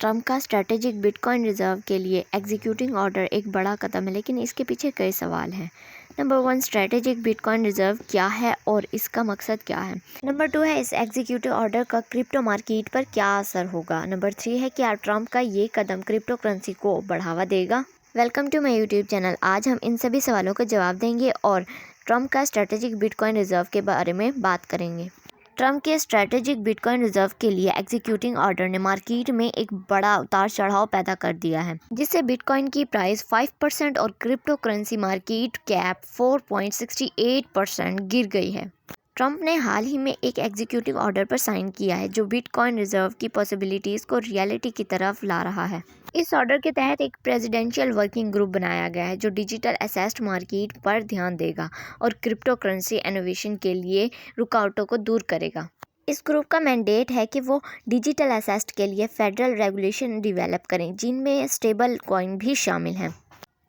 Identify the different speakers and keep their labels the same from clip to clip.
Speaker 1: Trump का strategic bitcoin reserve के लिए एग्जीक्यूटिव ऑर्डर एक बड़ा कदम है, लेकिन इसके पीछे कई सवाल हैं। नंबर 1, स्ट्रैटेजिक बिटकॉइन रिजर्व क्या है और इसका मकसद क्या है। नंबर 2 है, इस एग्जीक्यूटिव ऑर्डर का क्रिप्टो मार्केट पर क्या असर होगा। नंबर 3 है, क्या ट्रम्प का ये कदम क्रिप्टो करेंसी को बढ़ावा देगा। Welcome to my YouTube channel. आज हम इन सभी सवालों का जवाब देंगे और ट्रम्प का स्ट्रैटेजिक बिटकॉइन रिजर्व के बारे में बात करेंगे। ट्रम्प के स्ट्रैटेजिक बिटकॉइन रिजर्व के लिए एग्जीक्यूटिव ऑर्डर ने मार्केट में एक बड़ा उतार चढ़ाव पैदा कर दिया है, जिससे बिटकॉइन की प्राइस 5% और क्रिप्टो करेंसी मार्केट कैप 4.68% गिर गई है। ट्रम्प ने हाल ही में एक एग्जीक्यूटिव ऑर्डर पर साइन किया है, जो बिटकॉइन रिजर्व की पॉसिबिलिटीज़ को रियलिटी की तरफ ला रहा है। इस ऑर्डर के तहत एक प्रेसिडेंशियल वर्किंग ग्रुप बनाया गया है, जो डिजिटल एसेट मार्केट पर ध्यान देगा और क्रिप्टो करेंसी इनोवेशन के लिए रुकावटों को दूर करेगा। इस ग्रुप का मैंडेट है कि वो डिजिटल एसेट के लिए फेडरल रेगुलेशन डेवलप करें, जिनमें स्टेबल कॉइन भी शामिल हैं।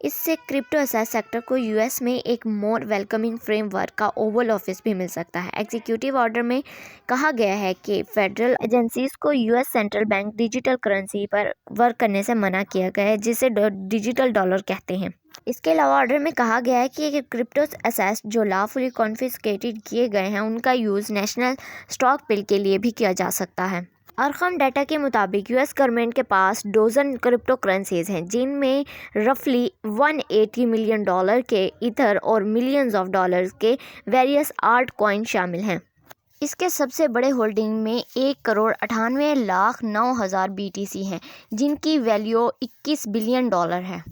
Speaker 1: इससे क्रिप्टो एसेट सेक्टर को यूएस में एक मोर वेलकमिंग फ्रेमवर्क का ओवल ऑफिस भी मिल सकता है। एग्जीक्यूटिव ऑर्डर में कहा गया है कि फेडरल एजेंसीज को US central bank digital currency पर वर्क करने से मना किया गया है, जिसे डिजिटल डॉलर कहते हैं। इसके अलावा ऑर्डर में कहा गया है कि क्रिप्टो एसेट्स जो लॉफुली कॉन्फिस्केटेड किए गए हैं, उनका यूज़ नेशनल स्टॉक पिल के लिए भी किया जा सकता है। अरकम डाटा के मुताबिक यूएस गवर्नमेंट के पास डोजन क्रिप्टो करेंसीज हैं, जिनमें रफली $180 मिलियन के ईथर और मिलियंस ऑफ डॉलर्स के वेरियस आर्ट कॉइन शामिल हैं। इसके सबसे बड़े होल्डिंग में 1,98,09,000 BTC हैं, जिनकी वैल्यू $21 बिलियन है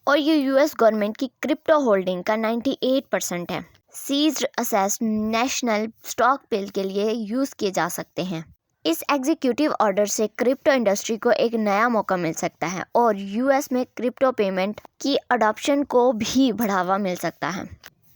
Speaker 1: और ये यूएस गवर्नमेंट की क्रिप्टो होल्डिंग का 98% है। सीज्ड एसेट्स नेशनल स्टॉक पिल के लिए यूज़ किए जा सकते हैं। इस एग्जीक्यूटिव ऑर्डर से क्रिप्टो इंडस्ट्री को एक नया मौका मिल सकता है और यूएस में क्रिप्टो पेमेंट की अडॉप्शन को भी बढ़ावा मिल सकता है।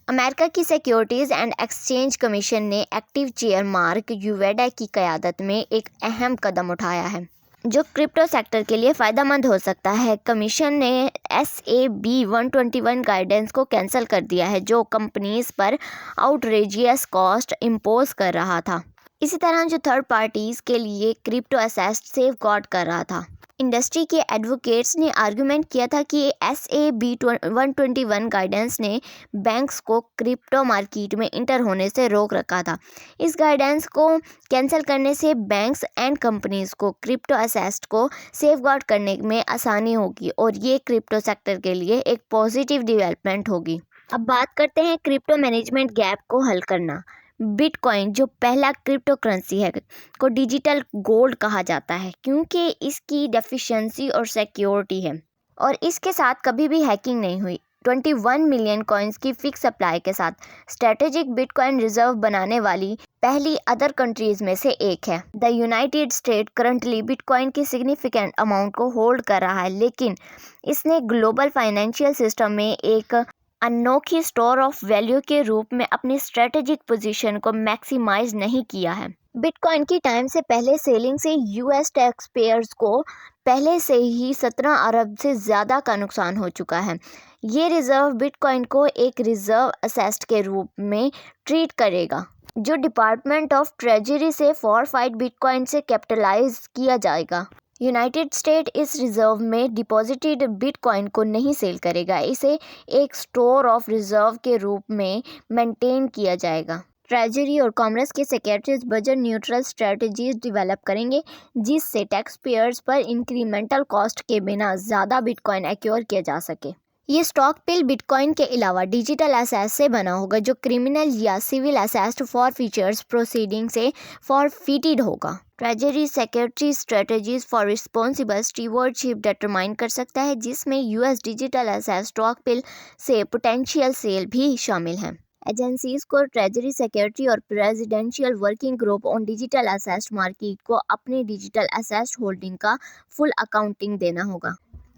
Speaker 1: अमेरिका की सिक्योरिटीज़ एंड एक्सचेंज कमीशन ने एक्टिव चेयर मार्क यूवेडा की क़यादत में एक अहम कदम उठाया है, जो क्रिप्टो सेक्टर के लिए फ़ायदेमंद हो सकता है। कमीशन ने SAB 121 गाइडेंस को कैंसिल कर दिया है, जो कंपनीज पर आउटरेजियस कॉस्ट इम्पोज कर रहा था। इसी तरह जो थर्ड पार्टीज़ के लिए क्रिप्टो एसेट सेफ गार्ड कर रहा था। इंडस्ट्री के एडवोकेट्स ने आर्गुमेंट किया था कि SAB 121 गाइडेंस ने बैंक्स को क्रिप्टो मार्केट में इंटर होने से रोक रखा था। इस गाइडेंस को कैंसिल करने से बैंक्स एंड कंपनीज को क्रिप्टो एसेट्स को सेफ गार्ड करने में आसानी होगी और ये क्रिप्टो सेक्टर के लिए एक पॉजिटिव डेवलपमेंट होगी। अब बात करते हैं क्रिप्टो मैनेजमेंट गैप को हल करना। बिटकॉइन, जो पहला क्रिप्टो करेंसी है, को डिजिटल गोल्ड कहा जाता है, क्योंकि इसकी डेफिशिएंसी और सिक्योरिटी है और इसके साथ कभी भी हैकिंग नहीं हुई। 21 मिलियन कॉइन्स की फिक्स सप्लाई के साथ स्ट्रैटेजिक बिटकॉइन रिजर्व बनाने वाली पहली अदर कंट्रीज में से एक है। The United state currently bitcoin की सिग्निफिकेंट अमाउंट को होल्ड कर रहा है, लेकिन इसने ग्लोबल फाइनेंशियल सिस्टम में एक अनोखी स्टोर ऑफ वैल्यू के रूप में अपनी स्ट्रेटेजिक पोजीशन को मैक्सिमाइज नहीं किया है। बिटकॉइन की टाइम से पहले सेलिंग से यूएस टैक्स पेयर्स को पहले से ही 17 अरब से ज़्यादा का नुकसान हो चुका है। ये रिजर्व बिटकॉइन को एक रिजर्व एसेट के रूप में ट्रीट करेगा, जो डिपार्टमेंट ऑफ ट्रेजरी से फॉरफाइड बिटकॉइन से कैपिटलाइज किया जाएगा। यूनाइटेड स्टेट इस रिजर्व में डिपॉजिटेड बिटकॉइन को नहीं सेल करेगा, इसे एक स्टोर ऑफ रिजर्व के रूप में मेंटेन किया जाएगा। ट्रेजरी और कॉमर्स के secretaries budget neutral strategies develop करेंगे, जिससे टैक्स पेयर्स पर इंक्रीमेंटल कॉस्ट के बिना ज़्यादा बिटकॉइन एक्योर किया जा सके। ये स्टॉक पिल बिटकॉइन के अलावा डिजिटल एसेट से बना होगा, जो क्रिमिनल या civil asset forfeiture proceeding से फॉरफिटेड होगा। Treasury secretary strategies for responsible stewardship determine कर सकता है, जिसमें US digital asset stockpile से पोटेंशियल सेल भी शामिल हैं। एजेंसीज को ट्रेजरी सेक्रेटरी और presidential working group on digital asset market को अपने डिजिटल एसेट होल्डिंग का फुल अकाउंटिंग देना होगा।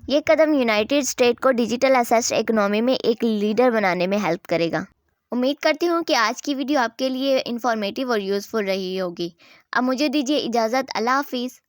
Speaker 1: ये कदम यूनाइटेड स्टेट को डिजिटल एसेट इकोनॉमी में एक लीडर बनाने में हेल्प करेगा। उम्मीद करती हूँ कि आज की वीडियो आपके लिए इंफॉर्मेटिव और यूज़फुल रही होगी। अब मुझे दीजिए इजाज़त। अल्लाह हाफिज़।